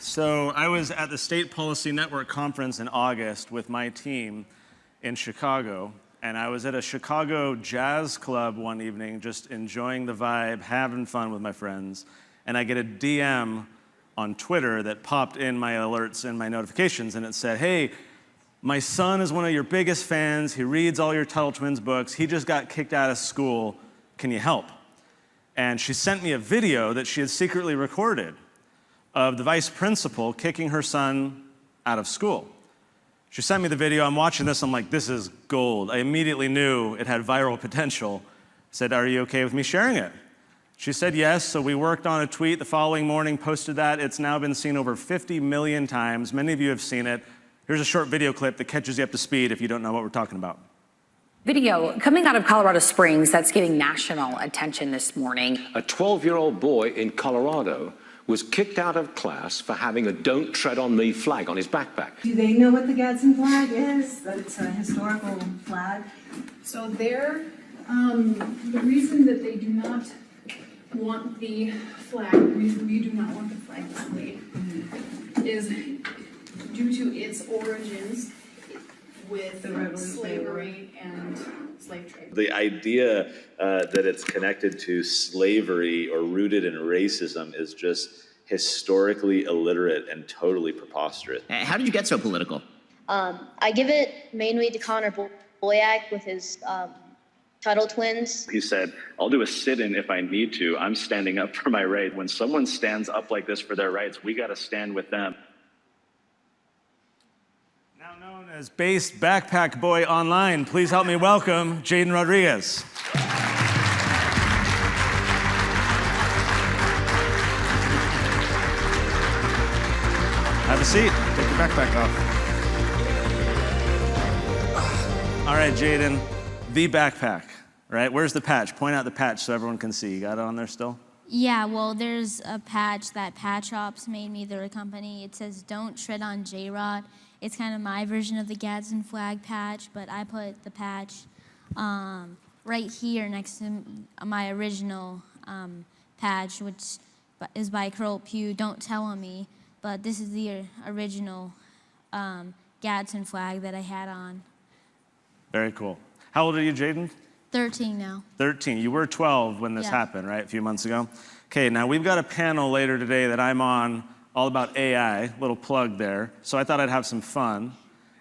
So I was at the State Policy Network conference in August with my team in Chicago, and I was at a Chicago jazz club one evening, just enjoying the vibe, having fun with my friends, and I get a DM on Twitter that popped in my alerts and my notifications, and it said, "Hey, my son is one of your biggest fans. He reads all your Tuttle Twins books. He just got kicked out of school. Can you help?" And she sent me a video that she had secretly recorded of the vice principal kicking her son out of school. She sent me the video. I'm watching this. I'm like, this is gold. I immediately knew it had viral potential. I said, "Are you okay with me sharing it?" She said yes, so we worked on a tweet the following morning, posted that. It's now been seen over 50 million times. Many of you have seen it. Here's a short video clip that catches you up to speed if you don't know what we're talking about. Video coming out of Colorado Springs that's getting national attention this morning. A 12-year-old boy in Colorado was kicked out of class for having a "Don't Tread on Me" flag on his backpack. Do they know what the Gadsden flag is? That it's a historical flag? So the reason that they do not want the flag, the reason we do not want the flag displayed is due to its origins with slavery and slave trade. The idea that it's connected to slavery or rooted in racism is just historically illiterate and totally preposterous. How did you get so political? I give it mainly to Connor Boyack with his Tuttle Twins. He said, "I'll do a sit-in if I need to. I'm standing up for my right." When someone stands up like this for their rights, we got to stand with them. Now known as Based Backpack Boy Online, please help me welcome Jaden Rodriguez. Have a seat. Take your backpack off. All right, Jaden, the backpack, right? Where's the patch? Point out the patch so everyone can see. You got it on there still? Yeah, well, there's a patch that Patch Ops made me, their company. It says, "Don't tread on J-Rod." It's kind of my version of the Gadsden flag patch, but I put the patch right here next to my original patch, which is by Curl Pugh, "Don't Tell on Me." But this is the original Gadsden flag that I had on. Very cool. How old are you, Jaden? 13 now. 13. You were 12 when this Yeah. happened, right? A few months ago. Okay, now we've got a panel later today that I'm on all about AI, little plug there. So I thought I'd have some fun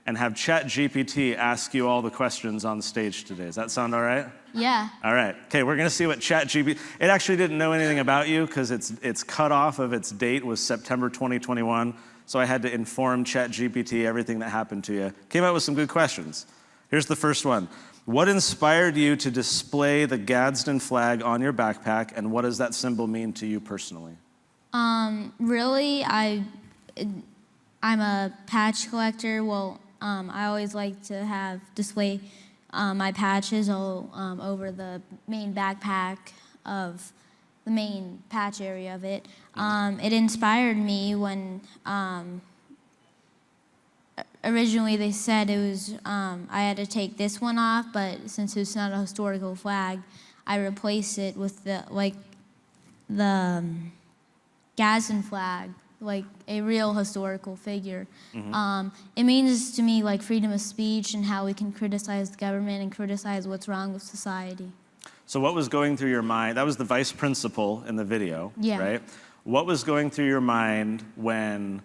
and have ChatGPT ask you all the questions on stage today. Does that sound all right? Yeah. All right. Okay, we're gonna see what ChatGPT, it actually didn't know anything about you because its cutoff of its date was September 2021. So I had to inform ChatGPT everything that happened to you. Came out with some good questions. Here's the first one. What inspired you to display the Gadsden flag on your backpack, and what does that symbol mean to you personally? Really, I'm a patch collector. Well, I always like to display my patches all over the main backpack of the main patch area of it. It inspired me when originally they said it was I had to take this one off, but since it's not a historical flag, I replaced it with the Gadsden flag, like a real historical figure. It means to me like freedom of speech and how we can criticize the government and criticize what's wrong with society. So what was going through your mind? That was the vice principal in the video, Yeah. right? What was going through your mind when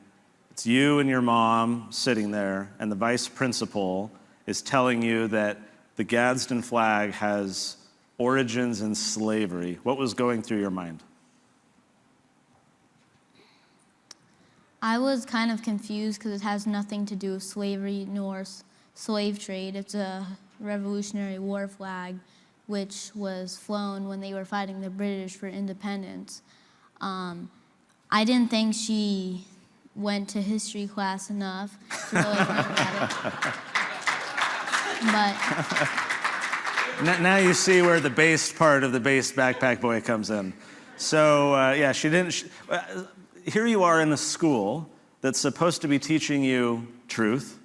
it's you and your mom sitting there and the vice principal is telling you that the Gadsden flag has origins in slavery? What was going through your mind? I was kind of confused because it has nothing to do with slavery nor slave trade. It's a Revolutionary War flag, which was flown when they were fighting the British for independence. I didn't think she went to history class enough to really learn about it. But Now you see where the based part of the Based Backpack Boy comes in. So yeah, she didn't. Here you are in a school that's supposed to be teaching you truth,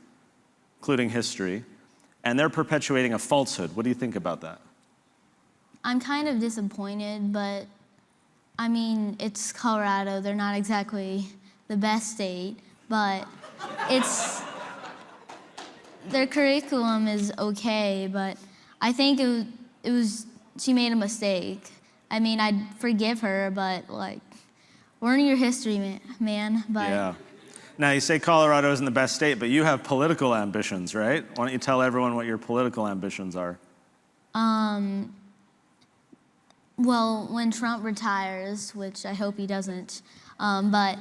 including history, and they're perpetuating a falsehood. What do you think about that? I'm kind of disappointed, but I mean, it's Colorado. They're not exactly the best state, but their curriculum is okay, but I think she made a mistake. I mean, I'd forgive her, but like, learn your history, man. But Yeah. Now, you say Colorado isn't the best state, but you have political ambitions, right? Why don't you tell everyone what your political ambitions are? well, when Trump retires, which I hope he doesn't, but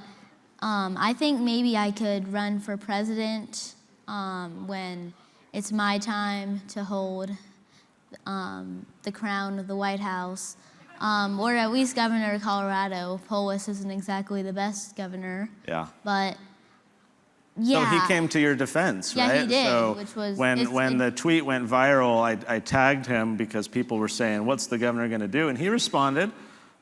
I think maybe I could run for president when it's my time to hold the crown of the White House, or at least governor of Colorado. Polis isn't exactly the best governor, Yeah. but So yeah. he came to your defense, Yeah, he right? did, So which was- when the tweet went viral, I tagged him because people were saying, "What's the governor going to do?" And he responded,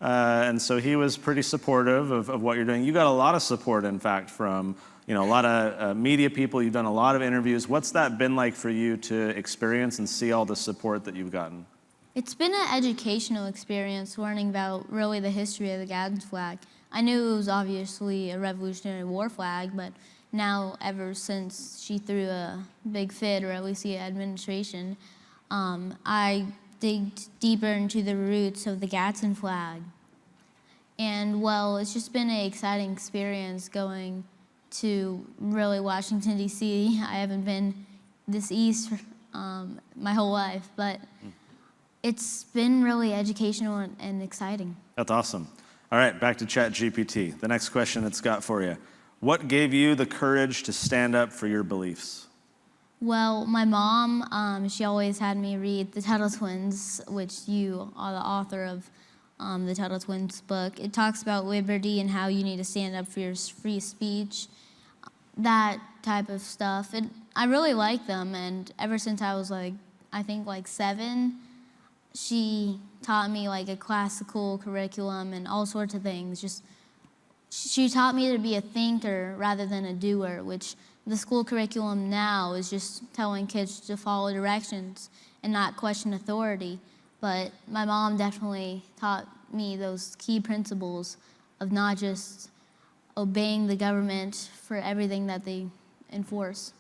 and so he was pretty supportive of what you're doing. You got a lot of support, in fact, from a lot of media people. You've done a lot of interviews. What's that been like for you to experience and see all the support that you've gotten? It's been an educational experience learning about really the history of the Gadsden flag. I knew it was obviously a Revolutionary War flag, but now ever since she threw a big fit, or at least the administration, I dig deeper into the roots of the Gadsden flag. And well, it's just been an exciting experience going to really Washington, D.C. I haven't been this east my whole life, but it's been really educational and exciting. That's awesome. All right, back to ChatGPT. The next question it's got for you. What gave you the courage to stand up for your beliefs? Well, my mom, she always had me read The Tuttle Twins, which you are the author of the Tuttle Twins book. It talks about liberty and how you need to stand up for your free speech, that type of stuff. And I really like them, and ever since I was I think 7, she taught me a classical curriculum and all sorts of things. She taught me to be a thinker rather than a doer, which the school curriculum now is just telling kids to follow directions and not question authority. But my mom definitely taught me those key principles of not just obeying the government for everything that they enforce.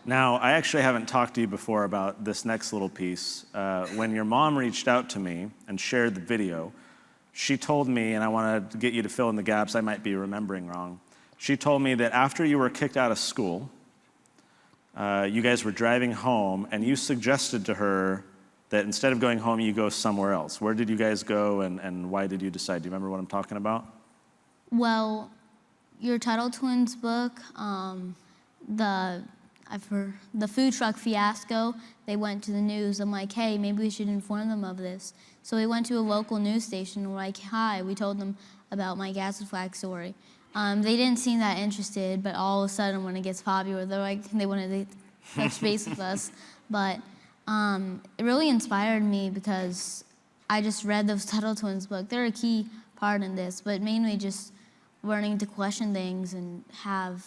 Now, I actually haven't talked to you before about this next little piece. When your mom reached out to me and shared the video, she told me, and I want to get you to fill in the gaps, I might be remembering wrong. She told me that after you were kicked out of school, you guys were driving home, and you suggested to her that instead of going home, you go somewhere else. Where did you guys go, and why did you decide? Do you remember what I'm talking about? Well, your Tuttle Twins book, the food truck fiasco, they went to the news. I'm like, hey, maybe we should inform them of this. So we went to a local news station. We're like, hi, we told them about my Gadsden flag story. They didn't seem that interested, but all of a sudden when it gets popular, they wanted to touch base with us. But it really inspired me because I just read those Tuttle Twins book. They're a key part in this, but mainly just learning to question things and have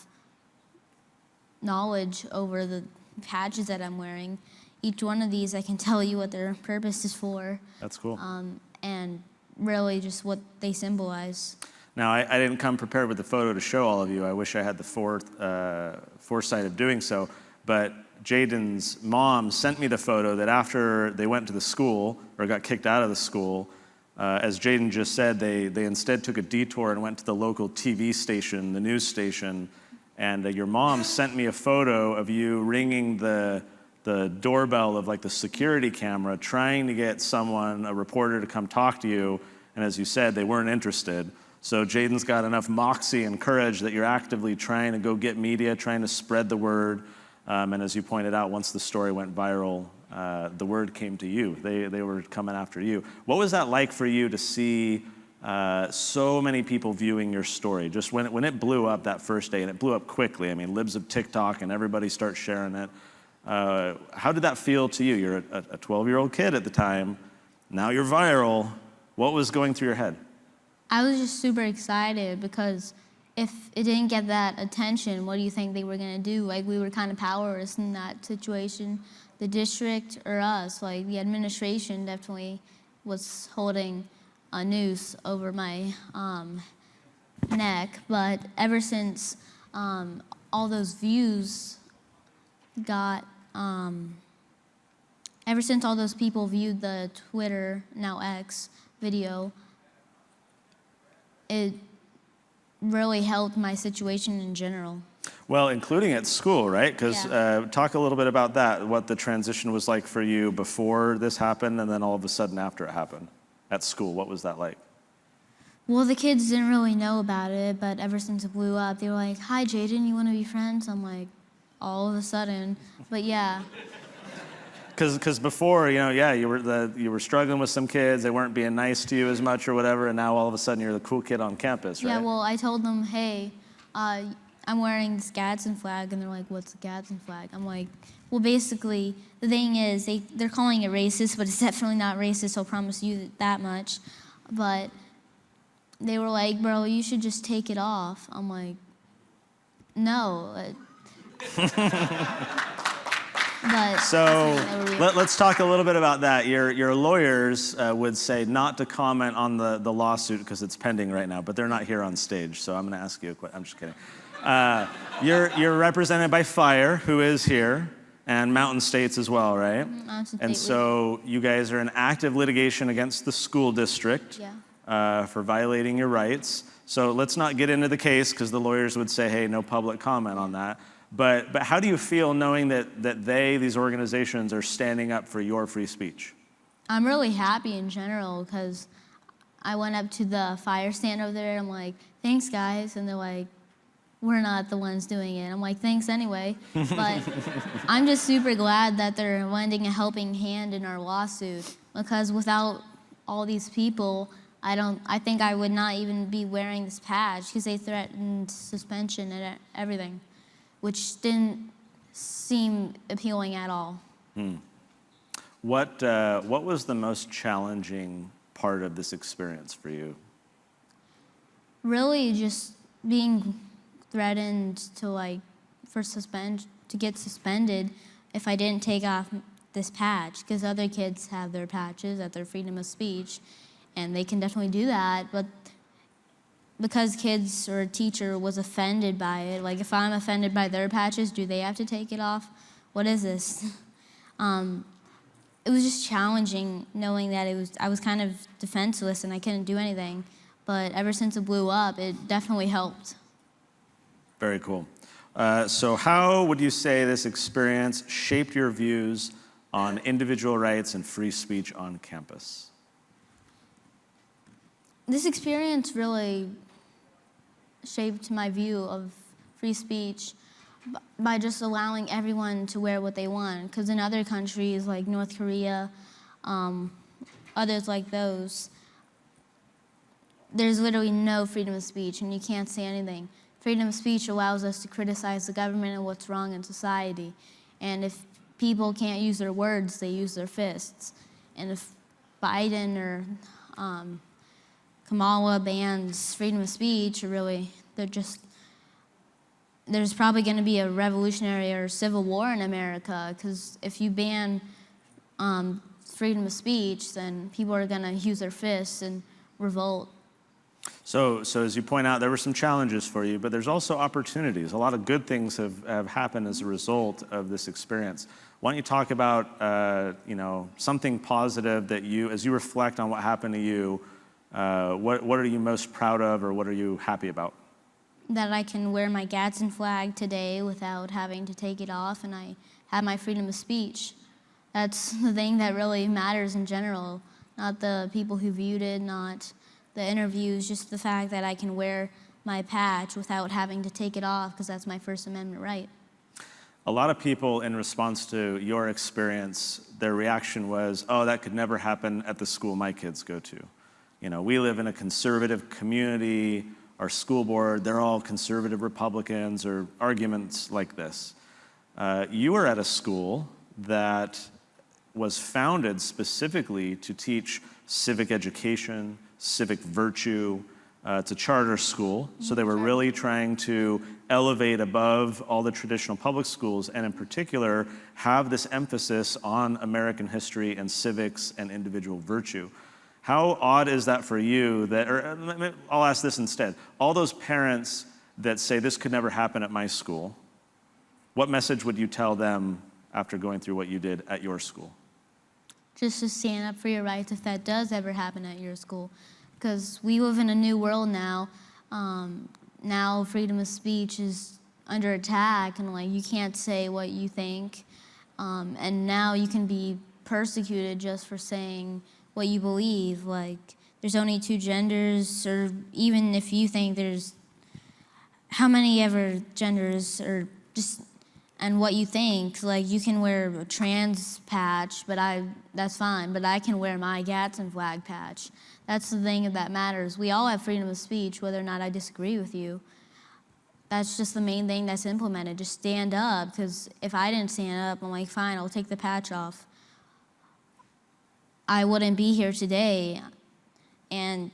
knowledge over the patches that I'm wearing. Each one of these, I can tell you what their purpose is for. That's cool. And really just what they symbolize. Now, I didn't come prepared with the photo to show all of you. I wish I had the foresight of doing so. But Jaden's mom sent me the photo that after they went to the school, or got kicked out of the school, as Jaden just said, they instead took a detour and went to the local TV station, the news station, and your mom sent me a photo of you ringing the doorbell of the security camera, trying to get someone, a reporter, to come talk to you. And as you said, they weren't interested. So Jaden's got enough moxie and courage that you're actively trying to go get media, trying to spread the word. And as you pointed out, once the story went viral, the word came to you. They were coming after you. What was that like for you to see so many people viewing your story? Just when it blew up that first day, and it blew up quickly. I mean, libs of TikTok and everybody starts sharing it. How did that feel to you? You're a 12-year-old kid at the time. Now you're viral. What was going through your head? I was just super excited because if it didn't get that attention, what do you think they were going to do? We were kind of powerless in that situation. The district or us, the administration definitely was holding a noose over my neck, but ever since all those views got, ever since all those people viewed the Twitter, now X, video, it really helped my situation in general. Well, including at school, right? Because Yeah. talk a little bit about that, what the transition was like for you before this happened and then all of a sudden after it happened at school. What was that like? Well, the kids didn't really know about it, but ever since it blew up, they were like, "Hi, Jaden, you want to be friends?" I'm like, all of a sudden. But yeah, Because before, you were struggling with some kids. They weren't being nice to you as much or whatever, and now all of a sudden you're the cool kid on campus, right? yeah. Well, I told them, "Hey, I'm wearing this Gadsden flag," and they're like, "What's the Gadsden flag?" I'm like, "Well, basically, the thing is, they're calling it racist, but it's definitely not racist. I'll promise you that much." But they were like, "Bro, you should just take it off." I'm like, "No." But So that's what they were let's talk a little bit about that. Your lawyers would say not to comment on the lawsuit because it's pending right now, but they're not here on stage, so I'm going to ask you a question. I'm just kidding. You're represented by Fire, who is here, and Mountain States as well, right? Mountain And State so you guys are in active litigation against the school district for violating your rights. So let's not get into the case because the lawyers would say, hey, no public comment on that. But how do you feel knowing that these organizations, are standing up for your free speech? I'm really happy in general because I went up to the fire stand over there. I'm like, "Thanks, guys," and they're like, "We're not the ones doing it." I'm like, "Thanks anyway." But I'm just super glad that they're lending a helping hand in our lawsuit because without all these people, I think I would not even be wearing this patch because they threatened suspension and everything, which didn't seem appealing at all. What was the most challenging part of this experience for you? Really just being threatened to get suspended if I didn't take off this patch, because other kids have their patches at their freedom of speech, and they can definitely do that, but because kids or a teacher was offended by it, like if I'm offended by their patches, do they have to take it off? What is this? It was just challenging knowing that I was kind of defenseless and I couldn't do anything. But ever since it blew up, it definitely helped. Very cool. So how would you say this experience shaped your views on individual rights and free speech on campus? This experience really shaped my view of free speech by just allowing everyone to wear what they want. Because in other countries like North Korea, others like those, there's literally no freedom of speech and you can't say anything. Freedom of speech allows us to criticize the government and what's wrong in society. And if people can't use their words, they use their fists. And if Biden or Kamala bans freedom of speech, there's probably going to be a revolutionary or civil war in America, because if you ban freedom of speech, then people are going to use their fists and revolt. So as you point out, there were some challenges for you, but there's also opportunities. A lot of good things have happened as a result of this experience. Why don't you talk about something positive that as you reflect on what happened to you, what are you most proud of, or what are you happy about? That I can wear my Gadsden flag today without having to take it off, and I have my freedom of speech. That's the thing that really matters in general, not the people who viewed it, not the interviews, just the fact that I can wear my patch without having to take it off, because that's my First Amendment right. A lot of people, in response to your experience, their reaction was, oh, that could never happen at the school my kids go to. We live in a conservative community. Our school board, they're all conservative Republicans, or arguments like this. You were at a school that was founded specifically to teach civic education, civic virtue. It's a charter school, so they were really trying to elevate above all the traditional public schools, and in particular, have this emphasis on American history and civics and individual virtue. How odd is that for you that, or I'll ask this instead. All those parents that say this could never happen at my school, what message would you tell them after going through what you did at your school? Just to stand up for your rights if that does ever happen at your school. Because we live in a new world now. Now freedom of speech is under attack, and like you can't say what you think. And now you can be persecuted just for saying what you believe. Like there's only two genders, or even if you think there's how many ever genders, or just and what you think. Like you can wear a trans patch, but that's fine. But I can wear my Gadsden flag patch. That's the thing that matters. We all have freedom of speech, whether or not I disagree with you. That's just the main thing that's implemented. Just stand up, because if I didn't stand up, I'm like, fine, I'll take the patch off. I wouldn't be here today. And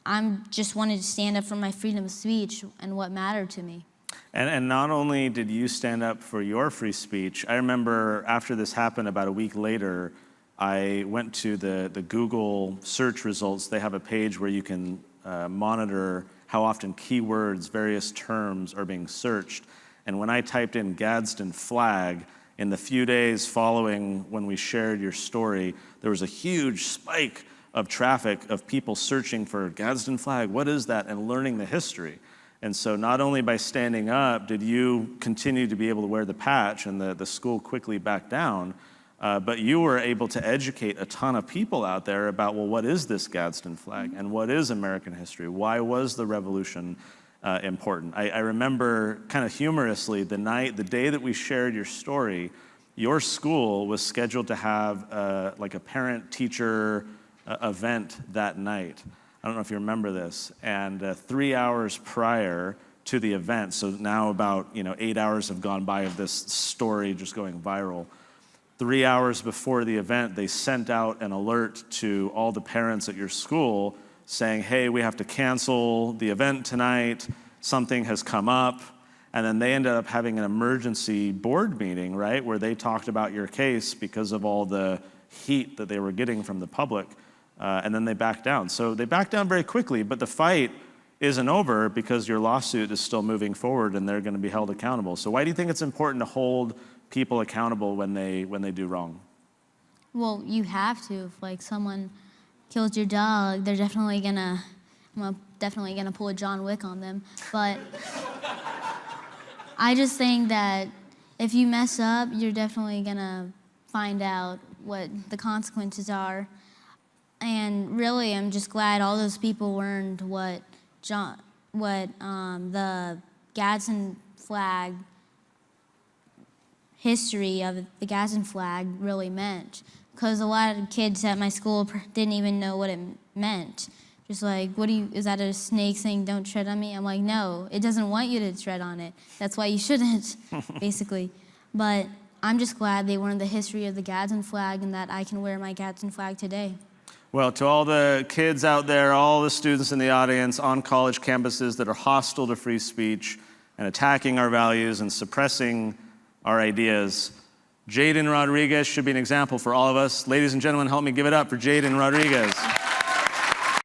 I'm just wanted to stand up for my freedom of speech and what mattered to me. And not only did you stand up for your free speech, I remember after this happened, about a week later, I went to the Google search results. They have a page where you can monitor how often keywords, various terms are being searched. And when I typed in Gadsden flag, in the few days following when we shared your story, there was a huge spike of traffic of people searching for Gadsden flag, what is that, and learning the history. And so not only by standing up did you continue to be able to wear the patch, and the school quickly backed down, but you were able to educate a ton of people out there about, well, what is this Gadsden flag, and what is American history? Why was the revolution important? I remember kind of humorously, the day that we shared your story, your school was scheduled to have like a parent-teacher event that night. I don't know if you remember this. And 3 hours prior to the event, so now about 8 hours have gone by of this story just going viral. 3 hours before the event, they sent out an alert to all the parents at your school saying, hey, we have to cancel the event tonight, something has come up. And then they ended up having an emergency board meeting, right, where they talked about your case because of all the heat that they were getting from the public. And then they backed down. So they backed down very quickly, but the fight isn't over because your lawsuit is still moving forward and they're going to be held accountable. So why do you think it's important to hold people accountable when they do wrong? Well, you have to. If like someone kills your dog, they're definitely gonna pull a John Wick on them. But I just think that if you mess up, you're definitely gonna find out what the consequences are. And really, I'm just glad all those people learned what the Gadsden flag history of the Gadsden flag really meant. Because a lot of kids at my school didn't even know what it meant. Just like, is that a snake saying don't tread on me? I'm like, no, it doesn't want you to tread on it. That's why you shouldn't, basically. But I'm just glad they learned the history of the Gadsden flag and that I can wear my Gadsden flag today. Well, to all the kids out there, all the students in the audience on college campuses that are hostile to free speech and attacking our values and suppressing our ideas, Jaden Rodriguez should be an example for all of us. Ladies and gentlemen, help me give it up for Jaden Rodriguez.